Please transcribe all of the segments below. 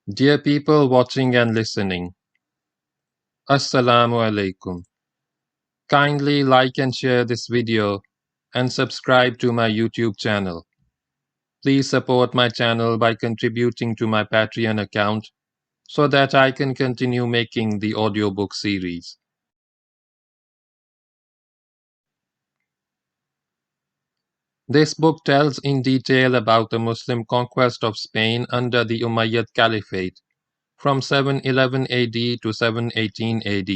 Dear people watching and listening, Assalamu alaikum. Kindly like and share this video and subscribe to my YouTube channel. Please support my channel by contributing to my Patreon account so that I can continue making the audiobook series. This book tells in detail about the Muslim conquest of Spain under the Umayyad Caliphate from 711 AD to 718 AD.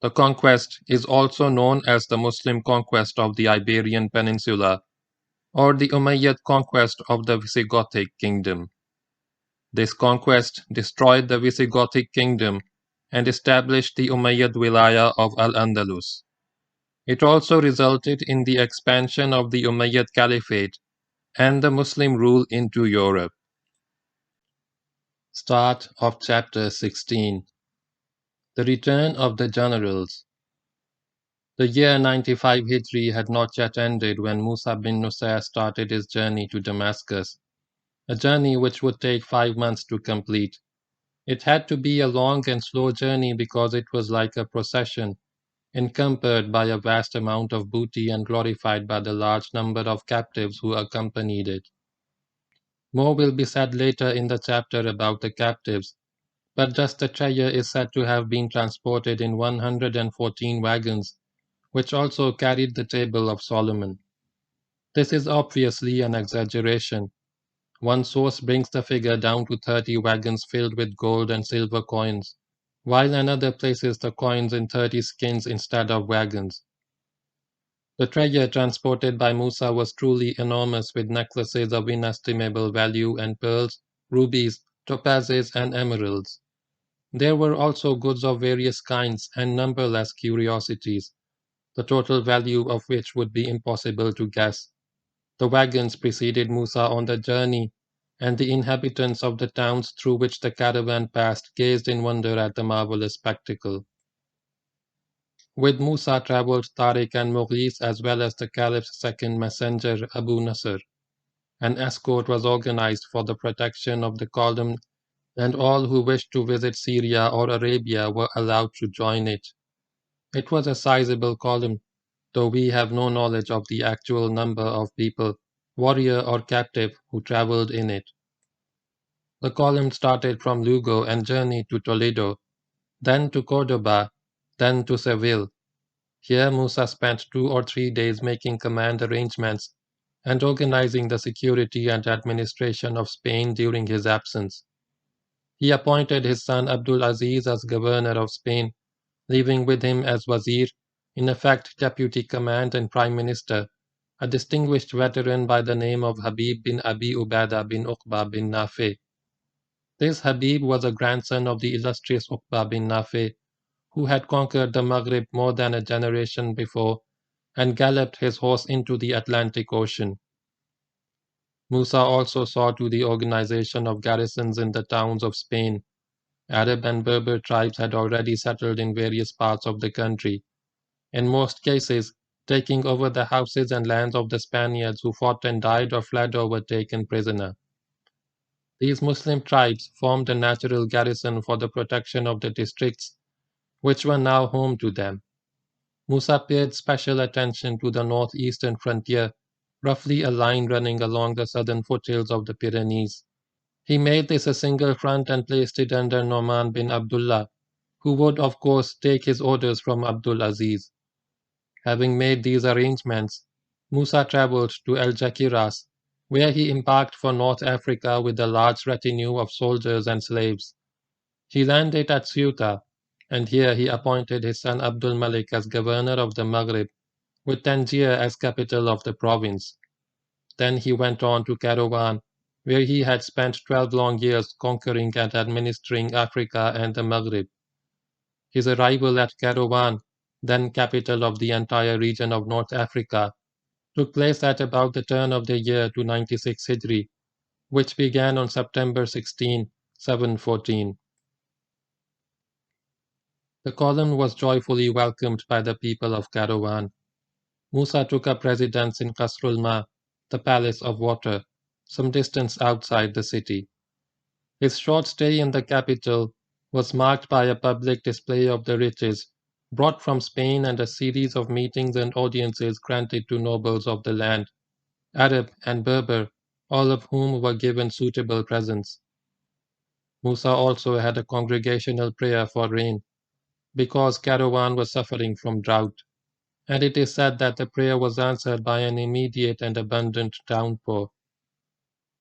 The conquest is also known as the Muslim conquest of the Iberian Peninsula or the Umayyad conquest of the Visigothic kingdom. This conquest destroyed the Visigothic kingdom and established the Umayyad wilaya of Al-Andalus. It also resulted in the expansion of the Umayyad Caliphate and the Muslim rule into Europe. Start of Chapter 16. The Return of the Generals. The year 95 Hijri had not yet ended when Musa bin Nusayr started his journey to Damascus, a journey which would take 5 months to complete. It had to be a long and slow journey because it was like a procession, encumbered by a vast amount of booty and glorified by the large number of captives who accompanied it. More will be said later in the chapter about the captives, but just the treasure is said to have been transported in 114 wagons, which also carried the table of Solomon. This is obviously an exaggeration. One source brings the figure down to 30 wagons filled with gold and silver coins, while another places the coins in 30 skins instead of wagons. The treasure transported by Musa was truly enormous, with necklaces of inestimable value and pearls, rubies, topazes, and emeralds. There were also goods of various kinds and numberless curiosities, the total value of which would be impossible to guess. The wagons preceded Musa on the journey, and the inhabitants of the towns through which the caravan passed gazed in wonder at the marvelous spectacle. With Musa traveled Tariq and Mughis as well as the Caliph's second messenger Abu Nasr. An escort was organized for the protection of the column, and all who wished to visit Syria or Arabia were allowed to join it. It was a sizable column, though we have no knowledge of the actual number of people, warrior or captive, who traveled in it. The column started from Lugo and journeyed to Toledo, then to Cordoba, then to Seville. Here Musa spent 2 or 3 days making command arrangements and organizing the security and administration of Spain during his absence. He appointed his son Abdul Aziz as governor of Spain, leaving with him as wazir, in effect deputy command and prime minister, a distinguished veteran by the name of Habib bin Abi Ubaidah bin Uqba bin Nafi. This Habib was a grandson of the illustrious Uqba bin Nafi, who had conquered the Maghrib more than a generation before and galloped his horse into the Atlantic Ocean. Musa also saw to the organization of garrisons in the towns of Spain. Arab and Berber tribes had already settled in various parts of the country, in most cases taking over the houses and lands of the Spaniards who fought and died or fled or were taken prisoner. These Muslim tribes formed a natural garrison for the protection of the districts which were now home to them. Musa paid special attention to the northeastern frontier, roughly a line running along the southern foothills of the Pyrenees. He made this a single front and placed it under Noman bin Abdullah, who would of course take his orders from Abdul Aziz. Having made these arrangements, Musa traveled to El-Jakiras, where he embarked for North Africa with a large retinue of soldiers and slaves. He landed at Ceuta, and here he appointed his son Abdul Malik as governor of the Maghrib, with Tangier as capital of the province. Then he went on to Kairouan, where he had spent 12 long years conquering and administering Africa and the Maghrib. His arrival at Kairouan, then capital of the entire region of North Africa, took place at about the turn of the year 296 Hijri, which began on September 16, 714. The column was joyfully welcomed by the people of Kairouan. Musa took up residence in Qasrul Ma, the Palace of Water, some distance outside the city. His short stay in the capital was marked by a public display of the riches brought from Spain and a series of meetings and audiences granted to nobles of the land, Arab and Berber, all of whom were given suitable presents. Musa also had a congregational prayer for rain, because Caravan was suffering from drought, and it is said that the prayer was answered by an immediate and abundant downpour.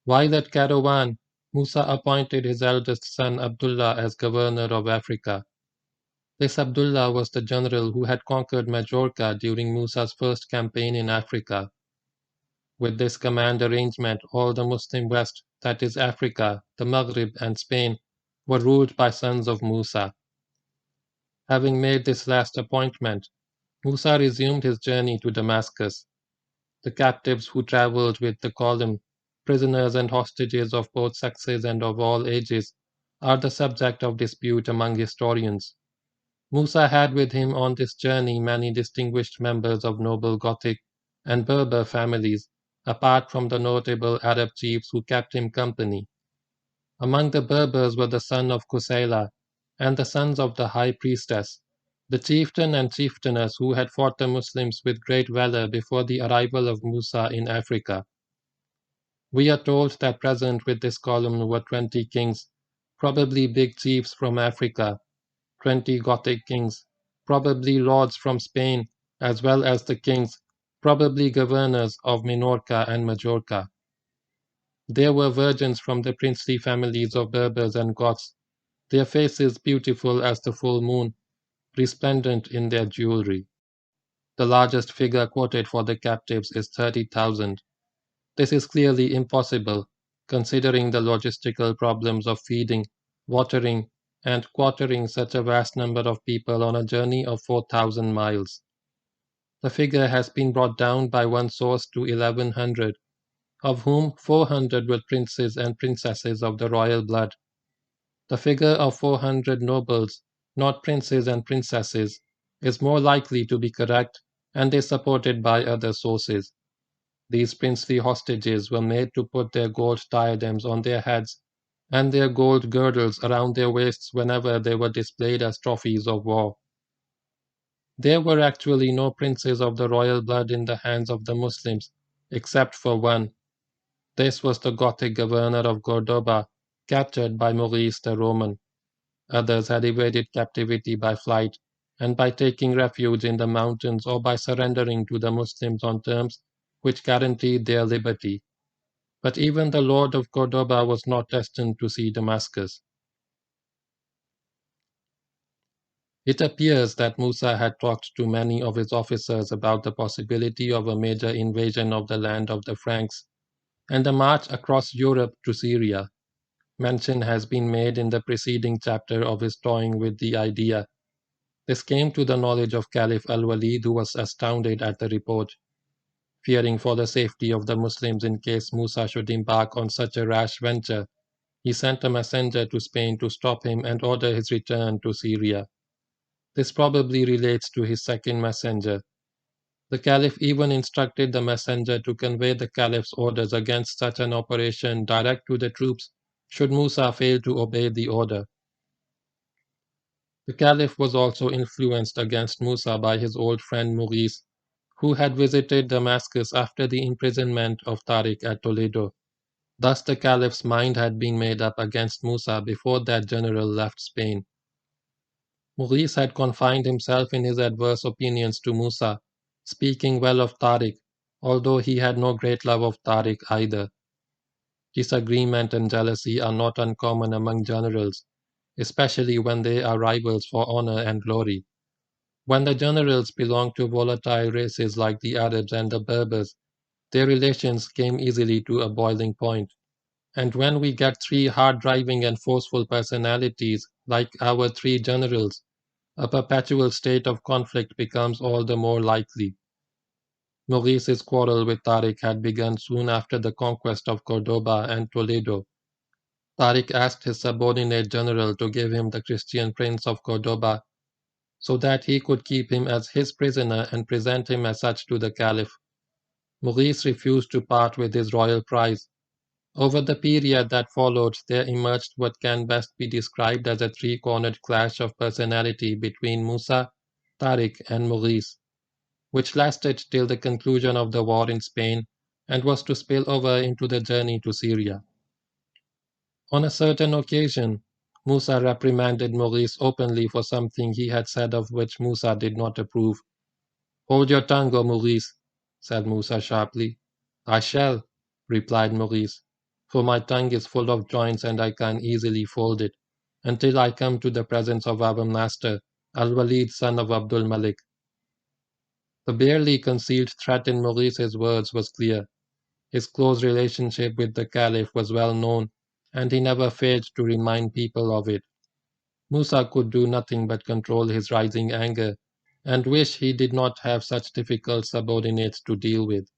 While at Caravan, Musa appointed his eldest son Abdullah as governor of Africa. This Abdullah was the general who had conquered Majorca during Musa's first campaign in Africa. With this command arrangement, all the Muslim West, that is Africa, the Maghrib, and Spain, were ruled by sons of Musa. Having made this last appointment, Musa resumed his journey to Damascus. The captives who traveled with the column, prisoners and hostages of both sexes and of all ages, are the subject of dispute among historians. Musa had with him on this journey many distinguished members of noble Gothic and Berber families, apart from the notable Arab chiefs who kept him company. Among the Berbers were the son of Kusayla and the sons of the high priestess, the chieftain and chieftainess who had fought the Muslims with great valor before the arrival of Musa in Africa. We are told that present with this column were 20 kings, probably big chiefs from Africa, 20 Gothic kings, probably lords from Spain, as well as the kings, probably governors of Minorca and Majorca. There were virgins from the princely families of Berbers and Goths, their faces beautiful as the full moon, resplendent in their jewelry. The largest figure quoted for the captives is 30,000. This is clearly impossible, considering the logistical problems of feeding, watering, and quartering such a vast number of people on a journey of 4,000 miles. The figure has been brought down by one source to 1,100, of whom 400 were princes and princesses of the royal blood. The figure of 400 nobles, not princes and princesses, is more likely to be correct and is supported by other sources. These princely hostages were made to put their gold diadems on their heads and their gold girdles around their waists whenever they were displayed as trophies of war. There were actually no princes of the royal blood in the hands of the Muslims, except for one. This was the Gothic governor of Cordoba, captured by Maurice the Roman. Others had evaded captivity by flight and by taking refuge in the mountains or by surrendering to the Muslims on terms which guaranteed their liberty. But even the Lord of Cordoba was not destined to see Damascus. It appears that Musa had talked to many of his officers about the possibility of a major invasion of the land of the Franks and a march across Europe to Syria. Mention has been made in the preceding chapter of his toying with the idea. This came to the knowledge of Caliph al-Walid, who was astounded at the report. Fearing for the safety of the Muslims in case Musa should embark on such a rash venture, he sent a messenger to Spain to stop him and order his return to Syria. This probably relates to his second messenger. The Caliph even instructed the messenger to convey the Caliph's orders against such an operation direct to the troops should Musa fail to obey the order. The Caliph was also influenced against Musa by his old friend Maurice, who had visited Damascus after the imprisonment of Tariq at Toledo. Thus the Caliph's mind had been made up against Musa before that general left Spain. Maurice had confined himself in his adverse opinions to Musa, speaking well of Tariq, although he had no great love of Tariq either. Disagreement and jealousy are not uncommon among generals, especially when they are rivals for honor and glory. When the generals belonged to volatile races like the Arabs and the Berbers, their relations came easily to a boiling point. And when we get three hard-driving and forceful personalities like our three generals, a perpetual state of conflict becomes all the more likely. Maurice's quarrel with Tariq had begun soon after the conquest of Cordoba and Toledo. Tariq asked his subordinate general to give him the Christian prince of Cordoba so that he could keep him as his prisoner and present him as such to the Caliph. Maurice refused to part with his royal prize. Over the period that followed, there emerged what can best be described as a three-cornered clash of personality between Musa, Tariq, and Maurice, which lasted till the conclusion of the war in Spain and was to spill over into the journey to Syria. On a certain occasion, Musa reprimanded Maurice openly for something he had said of which Musa did not approve. "Hold your tongue, O Maurice," said Musa sharply. "I shall," replied Maurice, "for my tongue is full of joints and I can easily fold it, until I come to the presence of our master, Al-Walid son of Abdul Malik." The barely concealed threat in Maurice's words was clear. His close relationship with the Caliph was well known, and he never failed to remind people of it. Musa could do nothing but control his rising anger, and wish he did not have such difficult subordinates to deal with.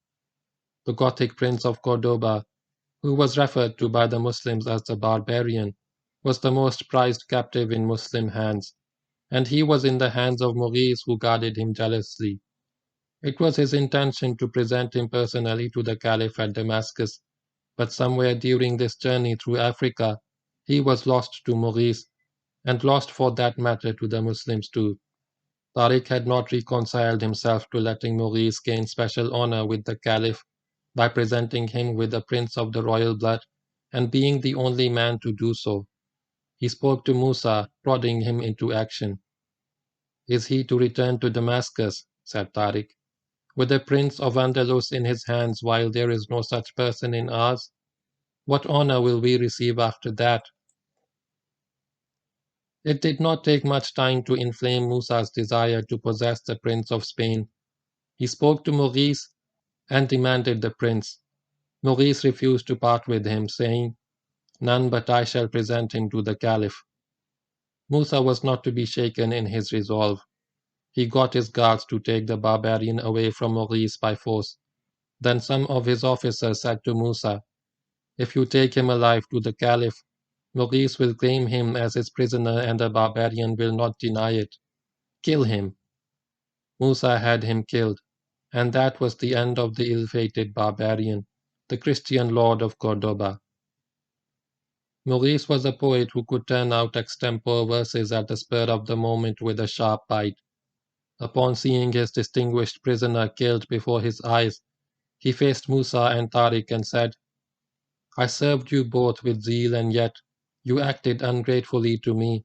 The Gothic prince of Cordoba, who was referred to by the Muslims as the barbarian, was the most prized captive in Muslim hands, and he was in the hands of Maurice, who guarded him jealously. It was his intention to present him personally to the Caliph at Damascus, but somewhere during this journey through Africa, he was lost to Maurice, and lost for that matter to the Muslims too. Tariq had not reconciled himself to letting Maurice gain special honor with the Caliph by presenting him with a prince of the royal blood and being the only man to do so. He spoke to Musa, prodding him into action. "Is he to return to Damascus," said Tariq, "with a prince of Andalus in his hands while there is no such person in ours? What honor will we receive after that?" It did not take much time to inflame Musa's desire to possess the Prince of Spain. He spoke to Maurice and demanded the prince. Maurice refused to part with him, saying, "None but I shall present him to the Caliph." Musa was not to be shaken in his resolve. He got his guards to take the barbarian away from Maurice by force. Then some of his officers said to Musa, "If you take him alive to the Caliph, Maurice will claim him as his prisoner and the barbarian will not deny it. Kill him." Musa had him killed, and that was the end of the ill-fated barbarian, the Christian lord of Cordoba. Maurice was a poet who could turn out extempore verses at the spur of the moment with a sharp bite. Upon seeing his distinguished prisoner killed before his eyes, he faced Musa and Tariq and said, "I served you both with zeal, and yet you acted ungratefully to me.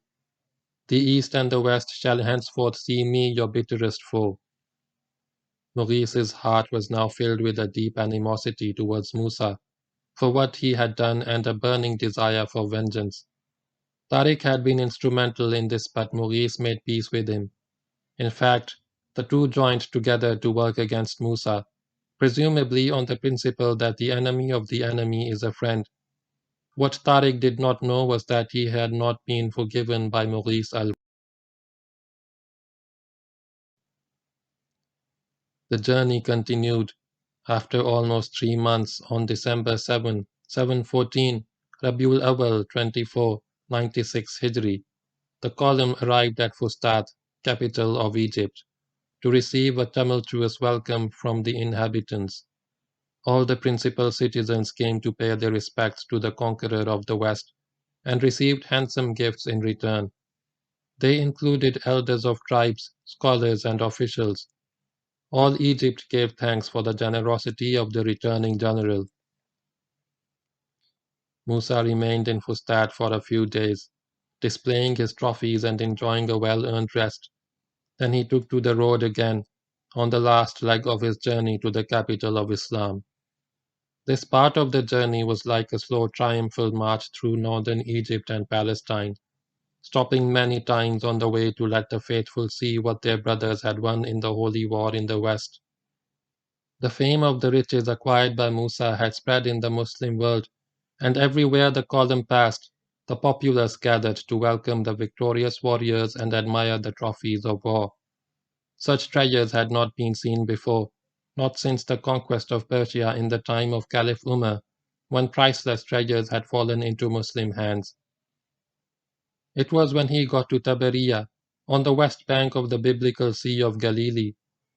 The East and the West shall henceforth see me your bitterest foe." Maurice's heart was now filled with a deep animosity towards Musa for what he had done and a burning desire for vengeance. Tariq had been instrumental in this, but Maurice made peace with him. In fact, the two joined together to work against Musa, presumably on the principle that the enemy of the enemy is a friend. What Tariq did not know was that he had not been forgiven by Maurice al. The journey continued. After almost 3 months, on December 7, 714, Rabiul Awal 2496 Hijri, the column arrived at Fustat, capital of Egypt, to receive a tumultuous welcome from the inhabitants. All the principal citizens came to pay their respects to the conqueror of the West and received handsome gifts in return. They included elders of tribes, scholars, and officials. All Egypt gave thanks for the generosity of the returning general. Musa remained in Fustat for a few days, displaying his trophies and enjoying a well-earned rest. Then he took to the road again, on the last leg of his journey to the capital of Islam. This part of the journey was like a slow triumphal march through northern Egypt and Palestine, stopping many times on the way to let the faithful see what their brothers had won in the holy war in the West. The fame of the riches acquired by Musa had spread in the Muslim world, and everywhere the column passed, the populace gathered to welcome the victorious warriors and admire the trophies of war. Such treasures had not been seen before, not since the conquest of Persia in the time of Caliph Umar, when priceless treasures had fallen into Muslim hands. It was when he got to Tabariya, on the west bank of the biblical Sea of Galilee,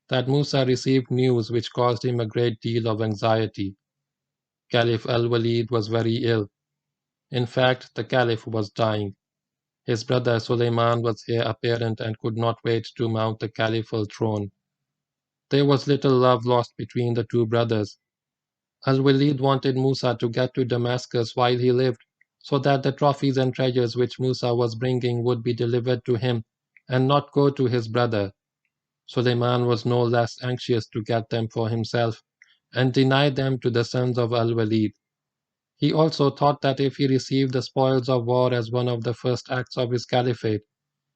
that Musa received news which caused him a great deal of anxiety. Caliph al-Walid was very ill. In fact, the Caliph was dying. His brother Suleiman was heir apparent and could not wait to mount the caliphal throne. There was little love lost between the two brothers. Al-Walid wanted Musa to get to Damascus while he lived, so that the trophies and treasures which Musa was bringing would be delivered to him and not go to his brother. Suleiman was no less anxious to get them for himself and denied them to the sons of Al-Walid. He also thought that if he received the spoils of war as one of the first acts of his caliphate,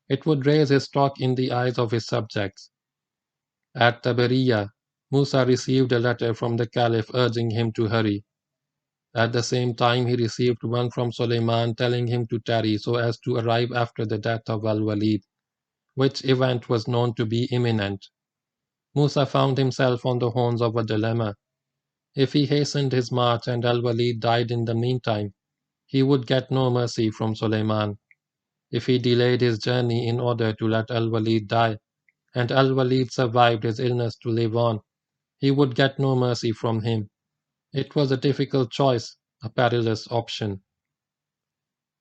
it would raise his stock in the eyes of his subjects. At Tabariya, Musa received a letter from the Caliph urging him to hurry. At the same time, he received one from Suleiman telling him to tarry so as to arrive after the death of Al-Walid, which event was known to be imminent. Musa found himself on the horns of a dilemma. If he hastened his march and Al-Walid died in the meantime, he would get no mercy from Suleiman. If he delayed his journey in order to let Al-Walid die, and Al-Walid survived his illness to live on, he would get no mercy from him. It was a difficult choice, a perilous option.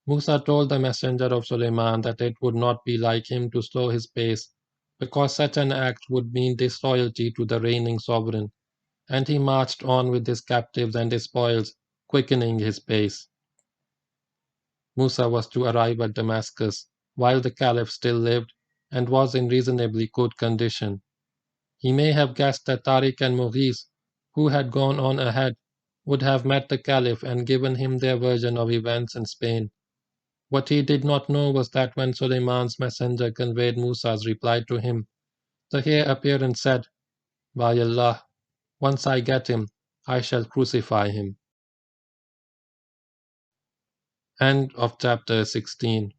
Musa told the messenger of Suleiman that it would not be like him to slow his pace, because such an act would mean disloyalty to the reigning sovereign, and he marched on with his captives and his spoils, quickening his pace. Musa was to arrive at Damascus while the Caliph still lived and was in reasonably good condition. He may have guessed that Tariq and Mughis, who had gone on ahead, would have met the Caliph and given him their version of events in Spain. What he did not know was that when Suleiman's messenger conveyed Musa's reply to him, the heir apparent said, "By Allah, once I get him, I shall crucify him." End of chapter 16.